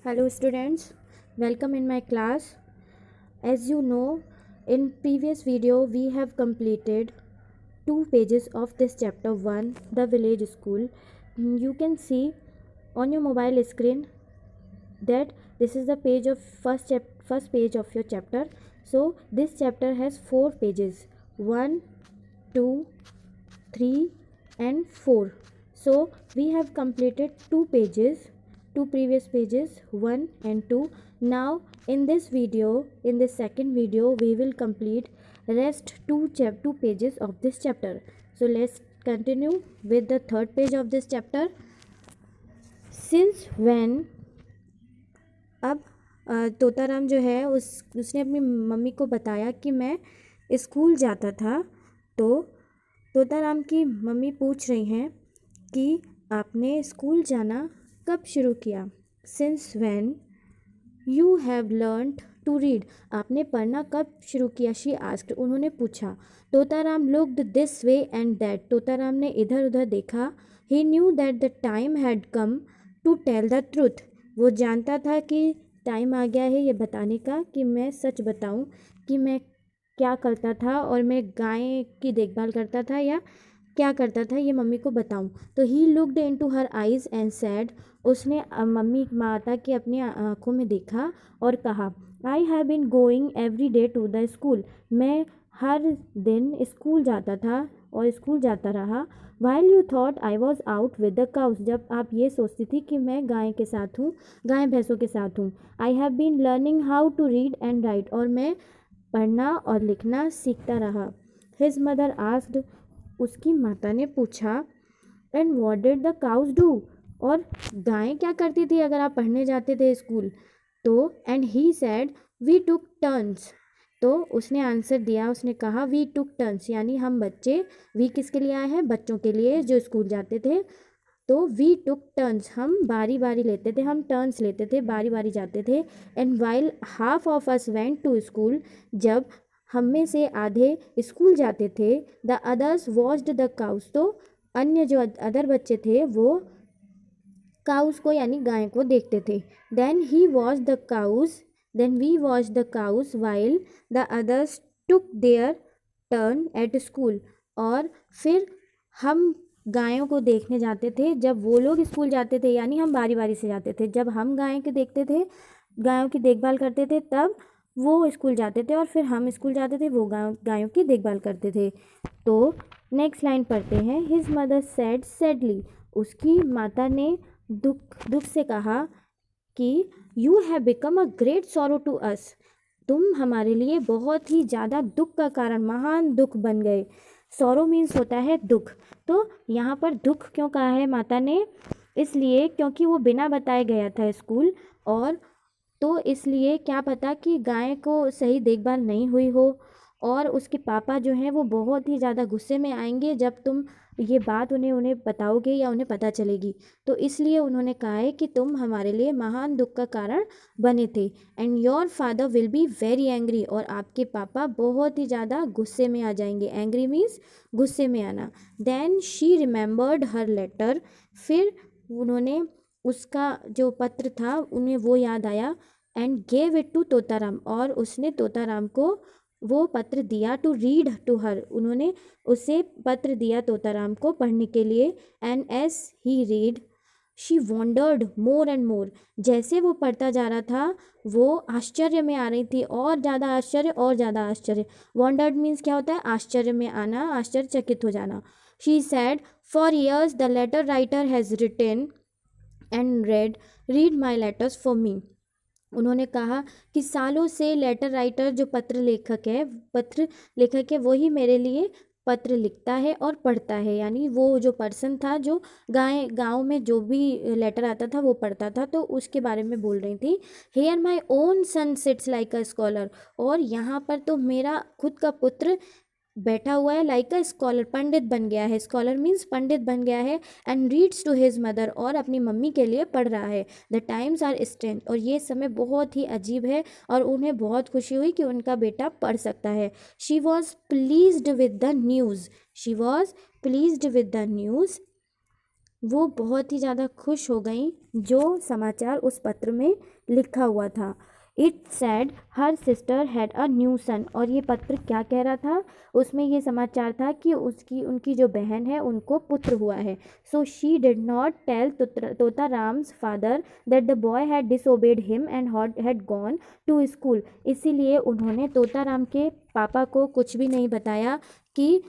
Hello students, welcome in my class. As you know, in previous video we have completed 2 pages of this chapter 1, The Village School. You can see on your mobile screen that this is the page of first page of your chapter. So this chapter has 4 pages, 1, 2, 3 and 4. So we have completed 2 pages, 2 previous pages, 1 and 2. Now in this video, in this second video, we will complete rest 2 pages of this chapter. So let's continue with the third page of this chapter. Since when, अब तोताराम जो है उसने अपनी mummy को बताया कि मैं school जाता था। तो तोताराम की मम्मी पूछ रही हैं कि आपने स्कूल जाना कब शुरू किया। Since when you have learned to read, आपने पढ़ना कब शुरू किया। शी आस्क्ड, उन्होंने पूछा। Totaram looked this way and that, Totaram ने इधर उधर देखा। He knew that the time had come to tell the truth, वो जानता था कि टाइम आ गया है ये बताने का कि मैं सच बताऊं कि मैं क्या करता था और मैं गाय की देखभाल करता था या क्या करता था ये मम्मी को बताऊं। तो he looked into her eyes and said, उसने मम्मी माता की अपनी आँखों में देखा और कहा, I have been going every day to the school, मैं हर दिन स्कूल जाता था और स्कूल जाता रहा। While you thought I was out with the cows, जब आप ये सोचती थी कि मैं गाय के साथ हूँ, गाय भैंसों के साथ हूँ। I have been learning how to read and write, और मैं पढ़ना और लिखना सीखता रहा। हिज मदर आस्क्ड, उसकी माता ने पूछा, and what did the cows do, और गायें क्या करती थी अगर आप पढ़ने जाते थे स्कूल। तो and he said we took turns, तो उसने आंसर दिया, उसने कहा वी टुक टर्न्स, यानी हम बच्चे, वी किसके लिए आए हैं, बच्चों के लिए जो स्कूल जाते थे। तो वी टुक टर्न्स, हम बारी बारी लेते थे, हम टर्न्स लेते थे, बारी बारी जाते थे। And while half of us went to school, जब हम में से आधे स्कूल जाते थे, the others watched the cows, तो अन्य जो अदर बच्चे थे वो काउस को यानी गाय को देखते थे। Then he watch the cows, then we watch the cows while the others took their turn at school, और फिर हम गायों को देखने जाते थे जब वो लोग स्कूल जाते थे, यानी हम बारी बारी से जाते थे। जब हम गायों के देखते थे, गायों की देखभाल करते थे, तब वो स्कूल जाते थे और फिर हम स्कूल जाते थे, वो गायों की देखभाल करते थे। तो नेक्स्ट लाइन पढ़ते हैं। हिज मदर सेड सैडली, उसकी माता ने दुख से कहा कि you have become a great sorrow to us, तुम हमारे लिए बहुत ही ज़्यादा दुख का कारण, महान दुख बन गए। सॉरो मीन्स होता है दुख, तो यहाँ पर दुख क्यों कहा है माता ने, इसलिए क्योंकि वो बिना बताए गया था स्कूल, और तो इसलिए क्या पता कि गाय को सही देखभाल नहीं हुई हो, और उसके पापा जो हैं वो बहुत ही ज़्यादा गुस्से में आएंगे जब तुम ये बात उन्हें बताओगे या उन्हें पता चलेगी। तो इसलिए उन्होंने कहा है कि तुम हमारे लिए महान दुख का कारण बने थे। And your father will be very angry, और आपके पापा बहुत ही ज़्यादा गुस्से में आ जाएंगे। एंग्री मीन्स गुस्से में आना। Then she remembered her letter, फिर उन्होंने उसका जो पत्र था उन्हें वो याद आया। And gave it to Totaram, और उसने तोताराम को वो पत्र दिया। टू रीड टू हर, उन्होंने उसे पत्र दिया तोताराम को पढ़ने के लिए। And as he read she wondered more and more, जैसे वो पढ़ता जा रहा था वो आश्चर्य में आ रही थी, और ज़्यादा आश्चर्य और ज़्यादा आश्चर्य। वॉन्डर्ड मीन्स क्या होता है, आश्चर्य में आना, आश्चर्यचकित हो जाना। She said for years the letter writer has written and read my letters for me, उन्होंने कहा कि सालों से लेटर राइटर जो पत्र लेखक है वही मेरे लिए पत्र लिखता है और पढ़ता है, यानी वो जो पर्सन था जो गांव में जो भी लेटर आता था वो पढ़ता था, तो उसके बारे में बोल रही थी। Here my own son sits like a scholar, और यहाँ पर तो मेरा खुद का पुत्र बैठा हुआ है लाइक अ स्कॉलर, पंडित बन गया है। स्कॉलर मीन्स पंडित बन गया है। And reads to his mother, और अपनी मम्मी के लिए पढ़ रहा है। द टाइम्स आर स्ट्रेंज, और ये समय बहुत ही अजीब है, और उन्हें बहुत खुशी हुई कि उनका बेटा पढ़ सकता है। She was pleased with the news, she was pleased with the news वो बहुत ही ज़्यादा खुश हो गई जो समाचार उस पत्र में लिखा हुआ था। It said her sister had a new son, और ये पत्र क्या कह रहा था, उसमें ये समाचार था कि उनकी जो बहन है उनको पुत्र हुआ है। So she did not tell Totaram's father that the boy had disobeyed him and had gone to school. इसीलिए उन्होंने तोताराम के पापा को कुछ भी नहीं बताया कि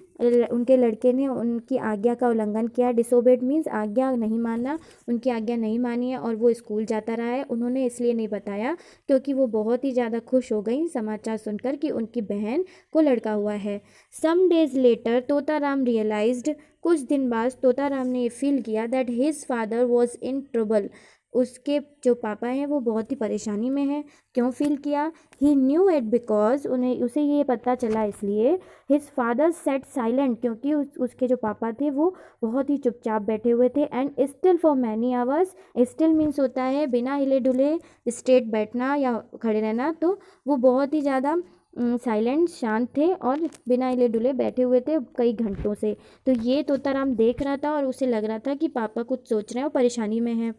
उनके लड़के ने उनकी आज्ञा का उल्लंघन किया। डिसोबेड मीन्स आज्ञा नहीं मानना, उनकी आज्ञा नहीं मानी है और वो स्कूल जाता रहा है। उन्होंने इसलिए नहीं बताया क्योंकि वो बहुत ही ज़्यादा खुश हो गई समाचार सुनकर कि उनकी बहन को लड़का हुआ है। Some days later Totaram realized, कुछ दिन बाद तोताराम ने ये फील किया that his father was in trouble, उसके जो पापा हैं वो बहुत ही परेशानी में हैं। क्यों फील किया? ही न्यू इट बिकॉज, उसे ये पता चला इसलिए। हिज फादर सेट साइलेंट, क्योंकि उसके जो पापा थे वो बहुत ही चुपचाप बैठे हुए थे। And still for many hours, still means होता है बिना हिले डुले, स्ट्रेट बैठना या खड़े रहना, तो वो बहुत ही ज़्यादा साइलेंट शांत थे और बिना हिले डुले बैठे हुए थे कई घंटों से। तो ये तोताराम देख रहा था और उसे लग रहा था कि पापा कुछ सोच रहे हैं और परेशानी में हैं।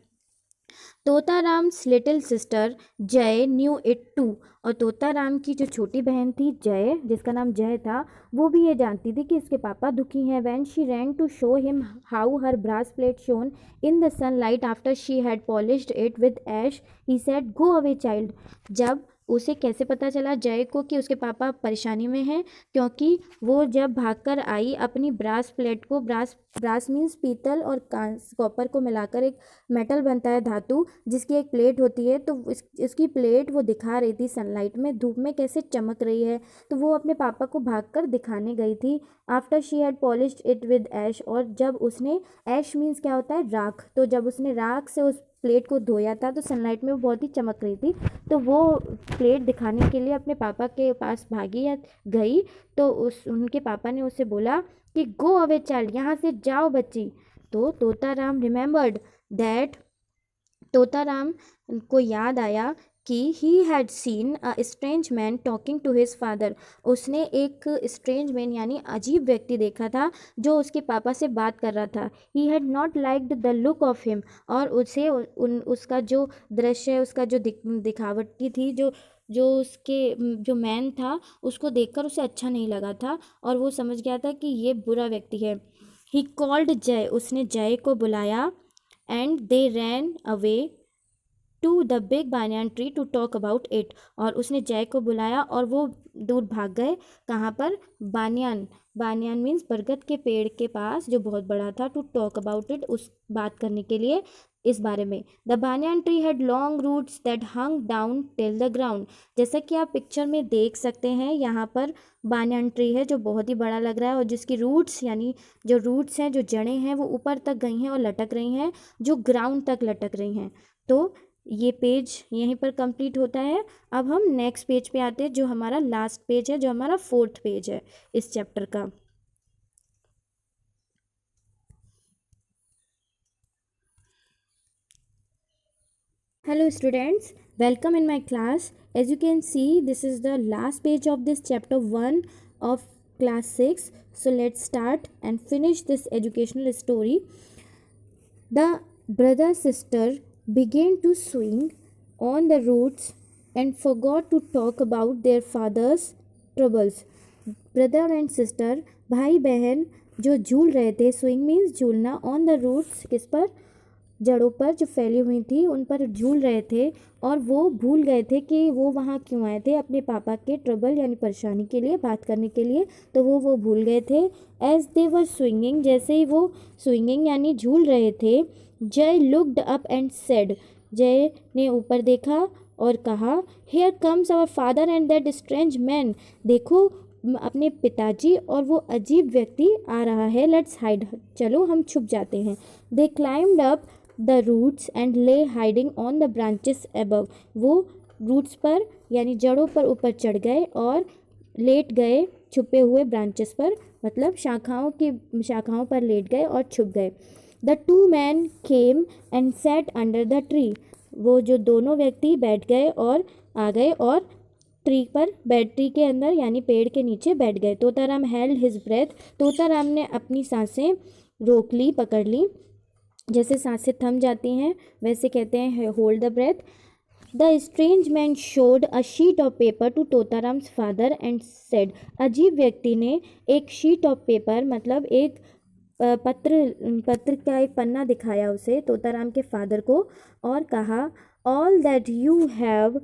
तोताराम्स लिटिल सिस्टर जय न्यू इट टू, और तोताराम की जो छोटी बहन थी जय, जिसका नाम जय था, वो भी ये जानती थी कि इसके पापा दुखी हैं। When she ran to show him how her brass plate shone in the sunlight after she had polished it with ash, he said go away child. जब उसे कैसे पता चला जय को कि उसके पापा परेशानी में हैं, क्योंकि वो जब भागकर आई अपनी ब्रास प्लेट को, ब्रास मीन्स पीतल और कॉपर को मिलाकर एक मेटल बनता है, धातु, जिसकी एक प्लेट होती है, तो इसकी प्लेट वो दिखा रही थी सनलाइट में, धूप में कैसे चमक रही है, तो वो अपने पापा को भागकर दिखाने गई थी। After she had polished it with ash, और जब उसने, ऐश मीन्स क्या होता है, राख, तो जब उसने राख से उस प्लेट को धोया था तो सनलाइट में वो बहुत ही चमक रही थी, तो वो प्लेट दिखाने के लिए अपने पापा के पास भागी या गई, तो उनके पापा ने उससे बोला कि गो अवे चाइल्ड, यहाँ से जाओ बच्ची। तो तोताराम रिमेंबर्ड दैट, तोताराम को याद आया कि he had seen a strange man talking to his father, उसने एक स्ट्रेंज मैन यानी अजीब व्यक्ति देखा था जो उसके पापा से बात कर रहा था। He had not liked the look of him, और उसे उसका जो दृश्य है, उसका जो दिखावटी थी, जो उसके जो मैन था, उसको देखकर उसे अच्छा नहीं लगा था और वो समझ गया था कि ये बुरा व्यक्ति है। ही कॉल्ड जय, उसने जय को बुलाया, and they ran away to the big banyan tree to talk about it, और उसने जय को बुलाया और वो दूर भाग गए। कहाँ पर? बानियान, बानियान मीन्स बरगद के पेड़ के पास जो बहुत बड़ा था, टू टॉक अबाउट इट, उस बात करने के लिए, इस बारे में। The banyan tree had long roots that hung down till the ground, जैसा कि आप पिक्चर में देख सकते हैं, यहाँ पर बानियान ट्री है जो बहुत ही बड़ा लग रहा है और जिसकी रूट्स यानी जो रूट्स हैं, जो जड़ें हैं, वो ऊपर तक गई हैं और लटक रही हैं, जो ग्राउंड तक लटक रही हैं। तो ये पेज यहीं पर कंप्लीट होता है। अब हम नेक्स्ट पेज पे आते हैं जो हमारा लास्ट पेज है, जो हमारा 4th पेज है इस चैप्टर का। Hello students, welcome in my class. As you can see this is the last page of this chapter 1 of class 6. So let's start and finish this educational story. The brother sister began to swing on the roots and forgot to talk about their father's troubles. Brother and sister, भाई बहन, जो झूल रहे थे, swing means झूलना, on the roots, किस पर? जड़ों पर जो फैली हुई थी उन पर झूल रहे थे, और वो भूल गए थे कि वो वहाँ क्यों आए थे, अपने पापा के ट्रबल यानी परेशानी के लिए बात करने के लिए, तो वो भूल गए थे। एज दे वर स्विंगिंग, जैसे ही वो स्विंगिंग यानी झूल रहे थे, जय लुक्ड अप एंड सेड, जय ने ऊपर देखा और कहा, here comes our father and that strange man, देखो अपने पिताजी और वो अजीब व्यक्ति आ रहा है, लेट्स हाइड, चलो हम छुप जाते हैं। They climbed up the roots and lay hiding on the branches above, वो रूट्स पर यानी जड़ों पर ऊपर चढ़ गए और लेट गए छुपे हुए ब्रांचेस पर, मतलब शाखाओं पर लेट गए और छुप गए। The two man came and sat under the tree, वो जो दोनों व्यक्ति बैठ गए और आ गए और ट्री के अंदर यानी पेड़ के नीचे बैठ गए। Totaram held his breath, Totaram ने अपनी सांसें रोक ली, पकड़ ली। जैसे सांसें थम जाती हैं वैसे कहते हैं hold the breath. The strange man showed a sheet of paper to Totaram's father and said, अजीब व्यक्ति ने एक शीट ऑफ पेपर मतलब एक पत्र का एक पन्ना दिखाया उसे, तोताराम के फादर को, और कहा, all that you have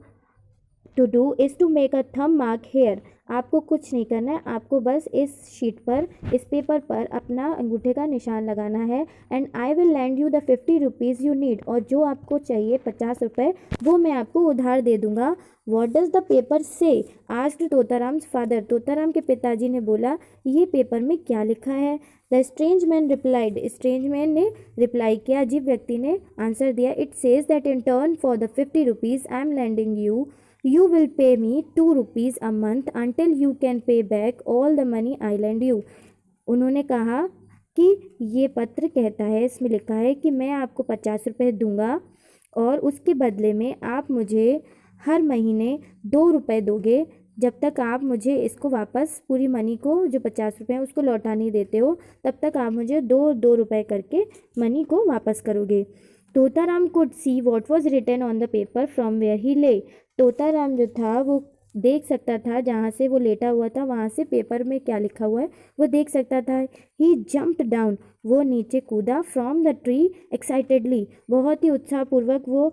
to do is to make a thumb mark here. आपको कुछ नहीं करना है, आपको बस इस शीट पर, इस पेपर पर अपना अंगूठे का निशान लगाना है। And I will land you the 50 rupees you need, और जो आपको चाहिए 50 रुपये वो मैं आपको उधार दे दूंगा। वॉट डज द पेपर से, आस्क्ड तोताराम्स फादर, तोताराम के पिताजी ने बोला, ये पेपर में क्या लिखा है? The strange man replied, strange man ने रिप्लाई किया, अजीब व्यक्ति ने आंसर दिया, it says that in turn for the 50 rupees I am lending you, you will pay me 2 rupees a month until you can pay back all the money I lend you। उन्होंने कहा कि ये पत्र कहता है, इसमें लिखा है कि मैं आपको 50 रुपये दूंगा और उसके बदले में आप मुझे हर महीने 2 रुपये दोगे, जब तक आप मुझे इसको वापस, पूरी मनी को जो 50 रुपये हैं उसको लौटा नहीं देते हो, तब तक आप मुझे 2 रुपये करके मनी को वापस करोगे। Totaram could see what was written on the paper from where he lay, Totaram जो था वो देख सकता था, जहाँ से वो लेटा हुआ था वहाँ से पेपर में क्या लिखा हुआ है वो देख सकता था। ही जम्प्ड डाउन, वो नीचे कूदा, फ्रॉम द ट्री एक्साइटेडली, बहुत ही उत्साहपूर्वक वो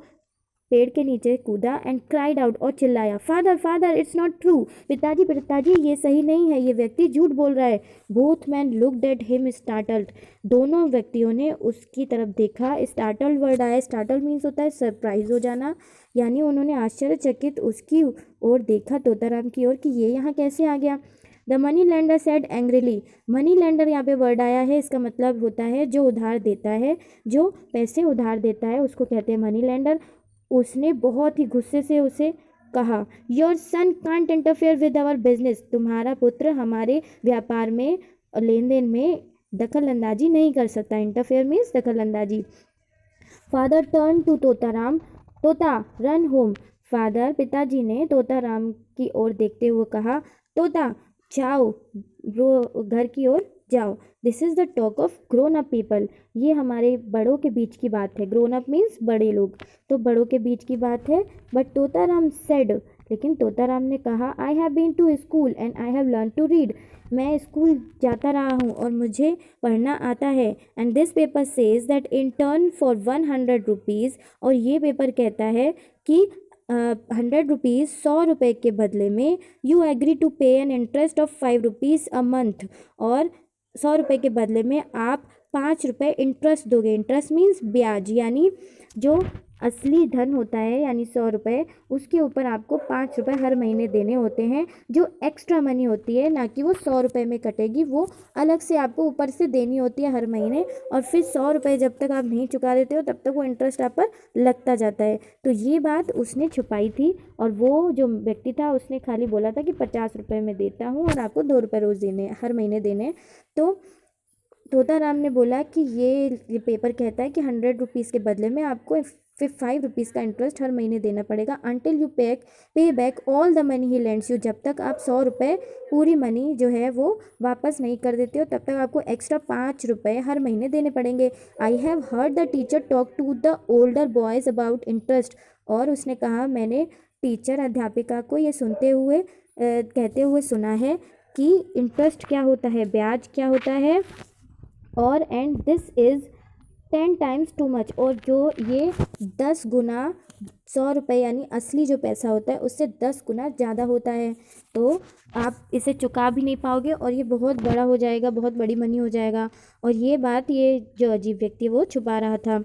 पेड़ के नीचे कूदा, एंड क्राइड आउट, और चिल्लाया, father father it's not true, पिताजी पिताजी ये सही नहीं है, ये व्यक्ति झूठ बोल रहा है। Both man looked at him startled, दोनों व्यक्तियों ने उसकी तरफ देखा। स्टार्टल्ड वर्ड आया, स्टार्टल्ड मीन्स होता है सरप्राइज हो जाना, यानी उन्होंने आश्चर्यचकित उसकी ओर देखा, तोताराम की ओर, कि ये यहाँ कैसे आ गया। The money lander said angrily, money lender यहाँ पे वर्ड आया है, इसका मतलब होता है जो उधार देता है, जो पैसे उधार देता है उसको कहते हैं मनी लैंडर। उसने बहुत ही गुस्से से उसे कहा, your son can't interfere with our business, तुम्हारा पुत्र हमारे व्यापार में, लेन देन में दखल अंदाजी नहीं कर सकता। इंटरफेयर मीन्स दखल अंदाजी। फादर टर्न टू तोताराम, तोता रन होम, फादर पिताजी ने तोताराम की ओर देखते हुए कहा, तोता जाओ, घर की ओर जाओ। This is the talk of grown up people, ये हमारे बड़ों के बीच की बात है। ग्रोन अप मीन्स बड़े लोग, तो बड़ों के बीच की बात है। बट तोताराम सेड, लेकिन तोताराम ने कहा, I have been to school and I have learn to read, मैं स्कूल जाता रहा हूँ और मुझे पढ़ना आता है। And this paper says that in turn for 100 rupees, और ये पेपर कहता है कि 100 रुपीज़, 100 रुपये के बदले में, यू एग्री टू पे an interest of 5 rupees a month, और 100 रुपये के बदले में आप 5 रुपये इंटरेस्ट दोगे। इंटरेस्ट मीन्स ब्याज, यानी जो असली धन होता है यानी 100 रुपये, उसके ऊपर आपको 5 रुपये हर महीने देने होते हैं, जो एक्स्ट्रा मनी होती है, ना कि वो 100 रुपये में कटेगी, वो अलग से आपको ऊपर से देनी होती है हर महीने। और फिर 100 रुपये जब तक आप नहीं चुका देते हो तब तक वो इंटरेस्ट आप पर लगता जाता है। तो ये बात उसने छुपाई थी, और वो जो व्यक्ति था उसने खाली बोला था कि 50 रुपये में देता हूँ और आपको 2 रुपये रोज़ देने, हर महीने देने। तो तोताराम ने बोला कि ये पेपर कहता है कि 100 रुपीज़ के बदले में आपको फिर 5 रुपीज़ का इंटरेस्ट हर महीने देना पड़ेगा, अंटिल यू पे back all the money he lends you, जब तक आप 100 रुपये पूरी मनी जो है वो वापस नहीं कर देते हो तब तक आपको एक्स्ट्रा 5 रुपये हर महीने देने पड़ेंगे। I have heard the teacher talk to the older boys about interest, और उसने कहा, मैंने टीचर अध्यापिका को ये सुनते हुए कहते हुए सुना है कि इंटरेस्ट क्या होता है, ब्याज क्या होता है, और and this is 10 times too much, और जो ये 10 गुना 100 रुपये यानी असली जो पैसा होता है उससे 10 गुना ज़्यादा होता है, तो आप इसे चुका भी नहीं पाओगे और ये बहुत बड़ा हो जाएगा, बहुत बड़ी मनी हो जाएगा। और ये बात ये जो अजीब व्यक्ति वो छुपा रहा था।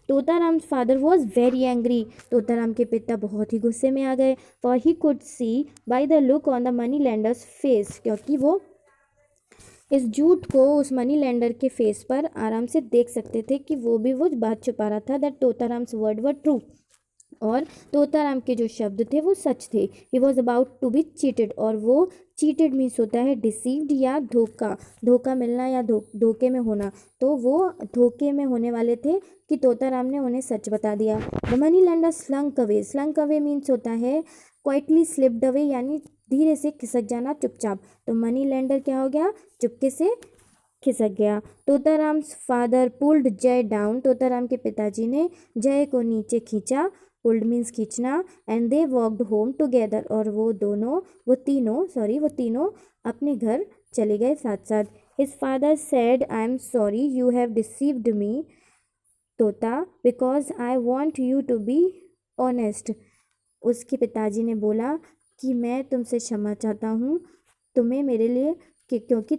Totaram father was very angry, Totaram के पिता बहुत ही गुस्से में आ गए। For he could see by the look on the money landers face, क्योंकि वो इस झूठ को उस मनी लैंडर के फेस पर आराम से देख सकते थे कि वो बात छुपा रहा था, that Totaram's word were true, और तोताराम के जो शब्द थे वो सच थे। He was about to be cheated, और वो चीटेड मीन्स होता है डिसीव्ड या धोखा मिलना या धोखे में होना, तो वो धोखे में होने वाले थे कि तोताराम ने उन्हें सच बता दिया। The money lender slunk away means होता है क्वाइटली स्लिप्ड अवे, यानी धीरे से खिसक जाना, चुपचाप। तो मनी लैंडर क्या हो गया, चुपके से खिसक गया। Totaram's father pulled Jai down, Totaram के पिताजी ने जय को नीचे खींचा, पुल्ड मीन्स खींचना, and they walked home together, और वो तीनों अपने घर चले गए साथ साथ। His father said I am sorry you have deceived me Tota because I want you to be honest. उसके पिताजी ने बोला कि मैं तुमसे क्षमा चाहता हूँ तुम्हें मेरे लिए क्योंकि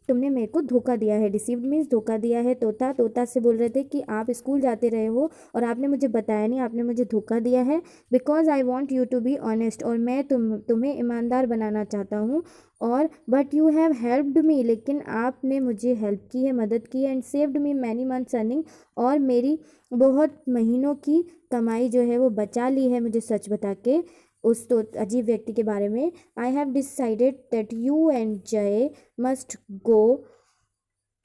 तुमने मेरे को धोखा दिया है। डिसीव्ड मीन्स धोखा दिया है। तोता से बोल रहे थे कि आप स्कूल जाते रहे हो और आपने मुझे बताया नहीं, आपने मुझे धोखा दिया है। Because I want you to be honest, और मैं तुम्हें ईमानदार बनाना चाहता हूँ, और but you have helped me, लेकिन आपने मुझे हेल्प की है, मदद की है, and saved me many months earning, और मेरी बहुत महीनों की कमाई जो है वो बचा ली है मुझे सच बता के उस तो अजीब व्यक्ति के बारे में। I have decided that you and जय मस्ट गो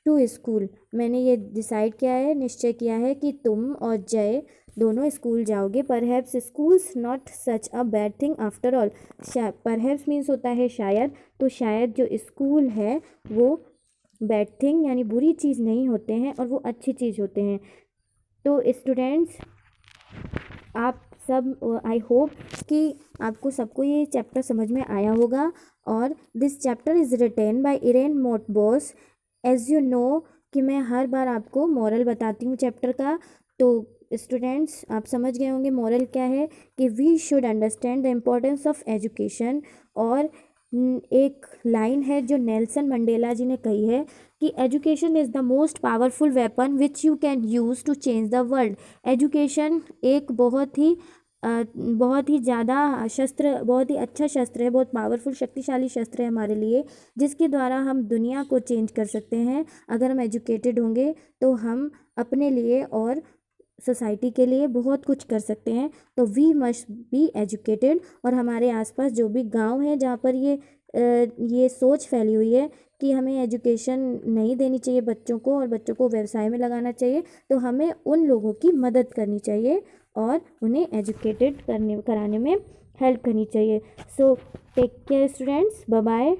टू स्कूल, मैंने ये डिसाइड किया है, निश्चय किया है कि तुम और जय दोनों स्कूल जाओगे। Perhaps schools not such a bad thing after all, perhaps means होता है शायद, तो शायद जो स्कूल है वो बैड थिंग यानी बुरी चीज़ नहीं होते हैं, और वो अच्छी चीज़ होते हैं। तो स्टूडेंट्स आप सब, आई होप कि आपको सबको ये चैप्टर समझ में आया होगा। और this chapter is written by Irene मोटबॉस। एज़ यू नो कि मैं हर बार आपको मॉरल बताती हूँ चैप्टर का, तो स्टूडेंट्स आप समझ गए होंगे मॉरल क्या है, कि we should understand the importance of education. और एक लाइन है जो नेल्सन मंडेला जी ने कही है कि education is the most powerful weapon which you can use to change the world. Education एक बहुत ही ज़्यादा शस्त्र, बहुत ही अच्छा शस्त्र है, बहुत पावरफुल शक्तिशाली शस्त्र है हमारे लिए, जिसके द्वारा हम दुनिया को चेंज कर सकते हैं। अगर हम एजुकेटेड होंगे तो हम अपने लिए और सोसाइटी के लिए बहुत कुछ कर सकते हैं। तो वी मस्ट बी एजुकेटेड। और हमारे आसपास जो भी गांव है जहाँ पर ये सोच फैली हुई है कि हमें एजुकेशन नहीं देनी चाहिए बच्चों को और बच्चों को व्यवसाय में लगाना चाहिए, तो हमें उन लोगों की मदद करनी चाहिए और उन्हें एजुकेटेड कराने में हेल्प करनी चाहिए। So take care students, bye bye.